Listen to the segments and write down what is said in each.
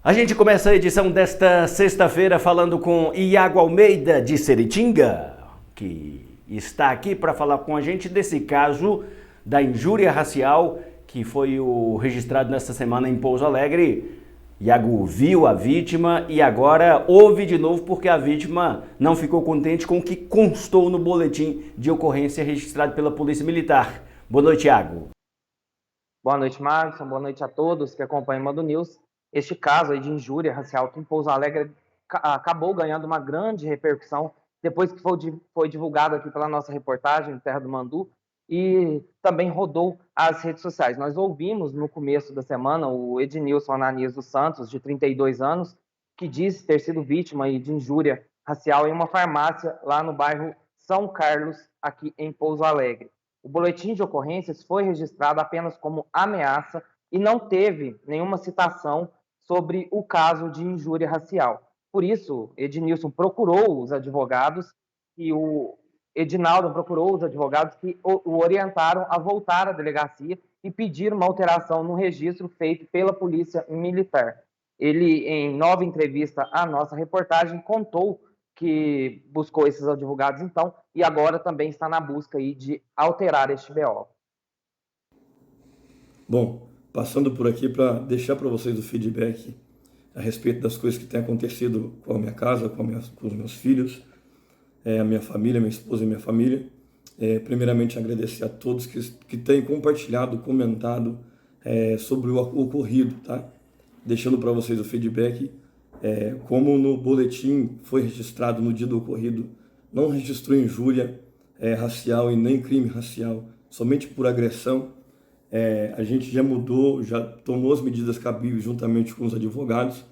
A gente começa a edição desta sexta-feira falando com Iago Almeida de Seritinga, que está aqui para falar com a gente desse caso da injúria racial que foi registrado nesta semana em Pouso Alegre. Iago viu a vítima e agora ouve de novo porque a vítima não ficou contente com o que constou no boletim de ocorrência registrado pela Polícia Militar. Boa noite, Iago. Boa noite, Marcos. Boa noite a todos que acompanham o Mando News. Este caso aí de injúria racial aqui em Pouso Alegre acabou ganhando uma grande repercussão depois que foi divulgado aqui pela nossa reportagem Terra do Mandu e também rodou as redes sociais. Nós ouvimos no começo da semana o Ednilson Ananias dos Santos, de 32 anos, que disse ter sido vítima aí de injúria racial em uma farmácia lá no bairro São Carlos, aqui em Pouso Alegre. O boletim de ocorrências foi registrado apenas como ameaça e não teve nenhuma citação sobre o caso de injúria racial. Por isso, Ednilson procurou os advogados e o Edinaldo procurou os advogados que o orientaram a voltar à delegacia e pedir uma alteração no registro feito pela Polícia Militar. Ele, em nova entrevista à nossa reportagem, contou que buscou esses advogados então e agora também está na busca aí de alterar este BO. Bom, passando por aqui para deixar para vocês o feedback a respeito das coisas que têm acontecido com a minha casa, com os meus filhos, a minha família, minha esposa e minha família. Primeiramente, agradecer a todos que têm compartilhado, comentado sobre o ocorrido, tá? Deixando para vocês o feedback, como no boletim foi registrado no dia do ocorrido, não registrou injúria racial e nem crime racial, somente por agressão. A gente já mudou, já tomou as medidas cabíveis juntamente com os advogados,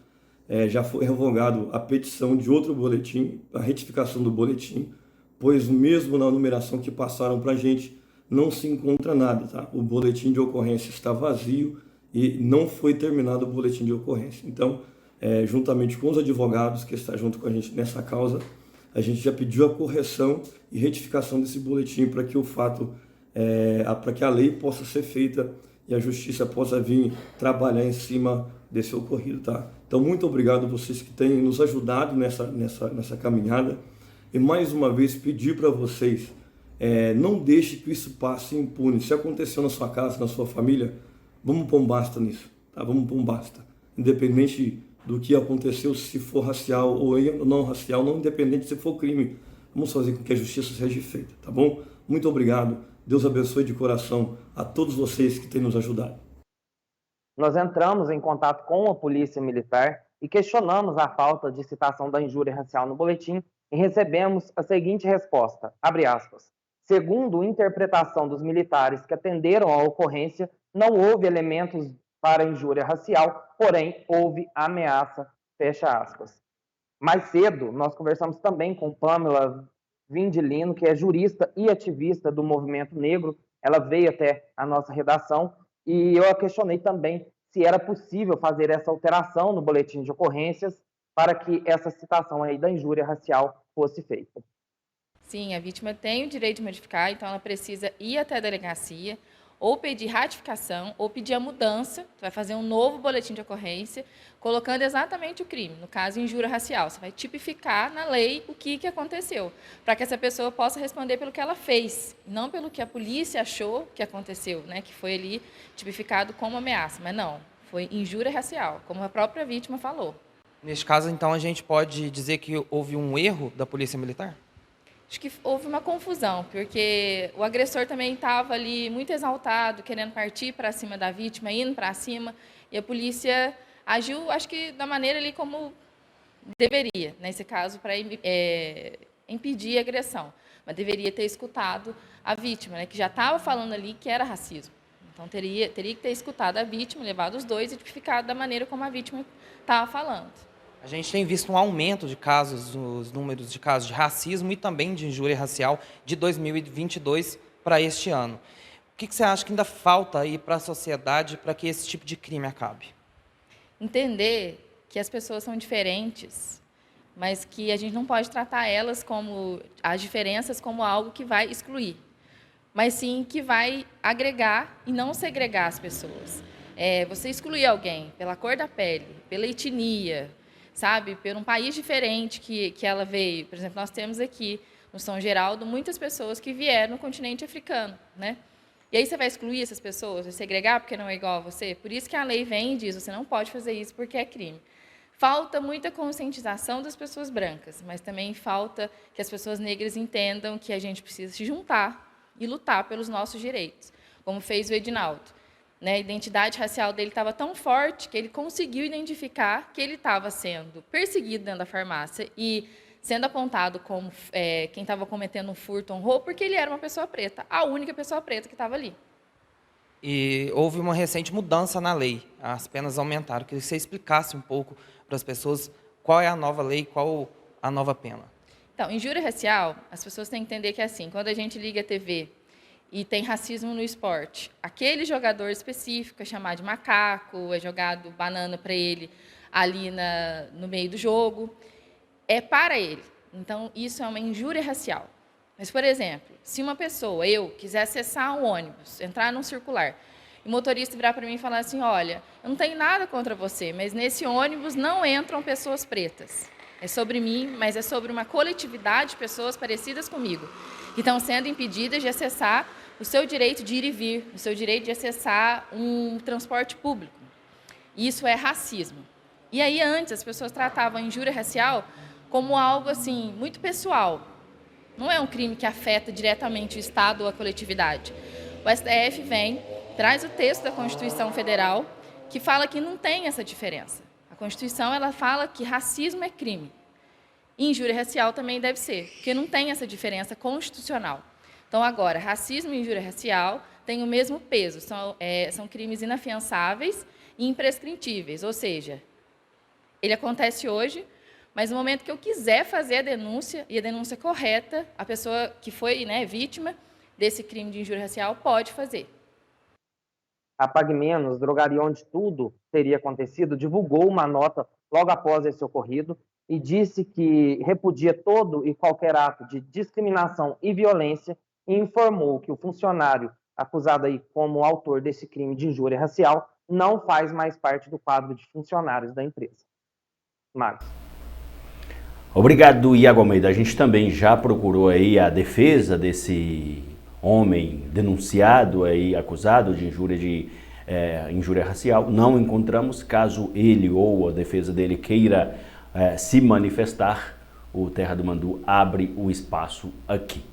já foi revogado a petição de outro boletim, a retificação do boletim, pois mesmo na numeração que passaram para a gente, não se encontra nada, tá? O boletim de ocorrência está vazio e não foi terminado o boletim de ocorrência. Então, juntamente com os advogados que estão junto com a gente nessa causa, a gente já pediu a correção e retificação desse boletim para que o fato, para que a lei possa ser feita e a justiça possa vir trabalhar em cima desse ocorrido, tá? Então, muito obrigado a vocês que têm nos ajudado nessa caminhada. E mais uma vez pedir para vocês, não deixe que isso passe impune. Se aconteceu na sua casa, na sua família, vamos pôr um basta nisso, tá? Vamos pôr um basta. Independente do que aconteceu, se for racial ou não racial, não independente se for crime, vamos fazer com que a justiça seja feita, tá bom? Muito obrigado. Deus abençoe de coração a todos vocês que têm nos ajudado. Nós entramos em contato com a Polícia Militar e questionamos a falta de citação da injúria racial no boletim e recebemos a seguinte resposta, abre aspas, segundo interpretação dos militares que atenderam à ocorrência, não houve elementos para injúria racial, porém houve ameaça, fecha aspas. Mais cedo, nós conversamos também com Pamela Vindilino, que é jurista e ativista do movimento negro. Ela veio até a nossa redação e eu a questionei também se era possível fazer essa alteração no boletim de ocorrências para que essa citação aí da injúria racial fosse feita. Sim, a vítima tem o direito de modificar, então ela precisa ir até a delegacia, ou pedir ratificação, ou pedir a mudança, vai fazer um novo boletim de ocorrência, colocando exatamente o crime, no caso, injúria racial. Você vai tipificar na lei o que aconteceu, para que essa pessoa possa responder pelo que ela fez, não pelo que a polícia achou que aconteceu, né, que foi ali tipificado como ameaça, mas não, foi injúria racial, como a própria vítima falou. Neste caso, então, a gente pode dizer que houve um erro da Polícia Militar? Acho que houve uma confusão, porque o agressor também estava ali muito exaltado, querendo partir para cima da vítima, indo para cima, e a polícia agiu, acho que da maneira ali como deveria, nesse caso, para impedir a agressão. Mas deveria ter escutado a vítima, né, que já estava falando ali que era racismo. Então, teria que ter escutado a vítima, levado os dois e tipificado da maneira como a vítima estava falando. A gente tem visto um aumento de casos, nos números de casos de racismo e também de injúria racial de 2022 para este ano. O que você acha que ainda falta aí para a sociedade para que esse tipo de crime acabe? Entender que as pessoas são diferentes, mas que a gente não pode tratar elas como as diferenças como algo que vai excluir, mas sim que vai agregar e não segregar as pessoas. Você excluir alguém pela cor da pele, pela etnia, sabe, por um país diferente que ela veio. Por exemplo, nós temos aqui no São Geraldo muitas pessoas que vieram no continente africano, né? E aí você vai excluir essas pessoas, vai segregar porque não é igual a você? Por isso que a lei vem e diz, você não pode fazer isso porque é crime. Falta muita conscientização das pessoas brancas, mas também falta que as pessoas negras entendam que a gente precisa se juntar e lutar pelos nossos direitos, como fez o Edinaldo. Né? A identidade racial dele estava tão forte que ele conseguiu identificar que ele estava sendo perseguido dentro da farmácia e sendo apontado como quem estava cometendo um furto ou um roubo, porque ele era uma pessoa preta, a única pessoa preta que estava ali. E houve uma recente mudança na lei, as penas aumentaram. Queria que você explicasse um pouco para as pessoas qual é a nova lei, qual a nova pena. Então, injúria racial, as pessoas têm que entender que é assim, quando a gente liga a TV e tem racismo no esporte, aquele jogador específico é chamado de macaco, é jogado banana para ele ali no meio do jogo, é para ele. Então, isso é uma injúria racial. Mas, por exemplo, se uma pessoa, eu, quiser acessar um ônibus, entrar num circular, e o motorista virar para mim e falar assim, olha, eu não tenho nada contra você, mas nesse ônibus não entram pessoas pretas. É sobre mim, mas é sobre uma coletividade de pessoas parecidas comigo, que estão sendo impedidas de acessar o seu direito de ir e vir, o seu direito de acessar um transporte público. Isso é racismo. E aí, antes, as pessoas tratavam a injúria racial como algo assim muito pessoal. Não é um crime que afeta diretamente o Estado ou a coletividade. O STF vem, traz o texto da Constituição Federal, que fala que não tem essa diferença. A Constituição ela fala que racismo é crime. E injúria racial também deve ser, porque não tem essa diferença constitucional. Então, agora, racismo e injúria racial têm o mesmo peso. São crimes inafiançáveis e imprescritíveis, ou seja, ele acontece hoje, mas no momento que eu quiser fazer a denúncia, e a denúncia correta, a pessoa que foi vítima desse crime de injúria racial pode fazer. A Pague Menos, drogaria onde tudo teria acontecido, divulgou uma nota logo após esse ocorrido e disse que repudia todo e qualquer ato de discriminação e violência e informou que o funcionário acusado aí como autor desse crime de injúria racial não faz mais parte do quadro de funcionários da empresa. Marcos. Obrigado, Iago Almeida. A gente também já procurou aí a defesa desse homem denunciado, aí, acusado de injúria racial. Não encontramos. Caso ele ou a defesa dele queira se manifestar, o Terra do Mandu abre o espaço aqui.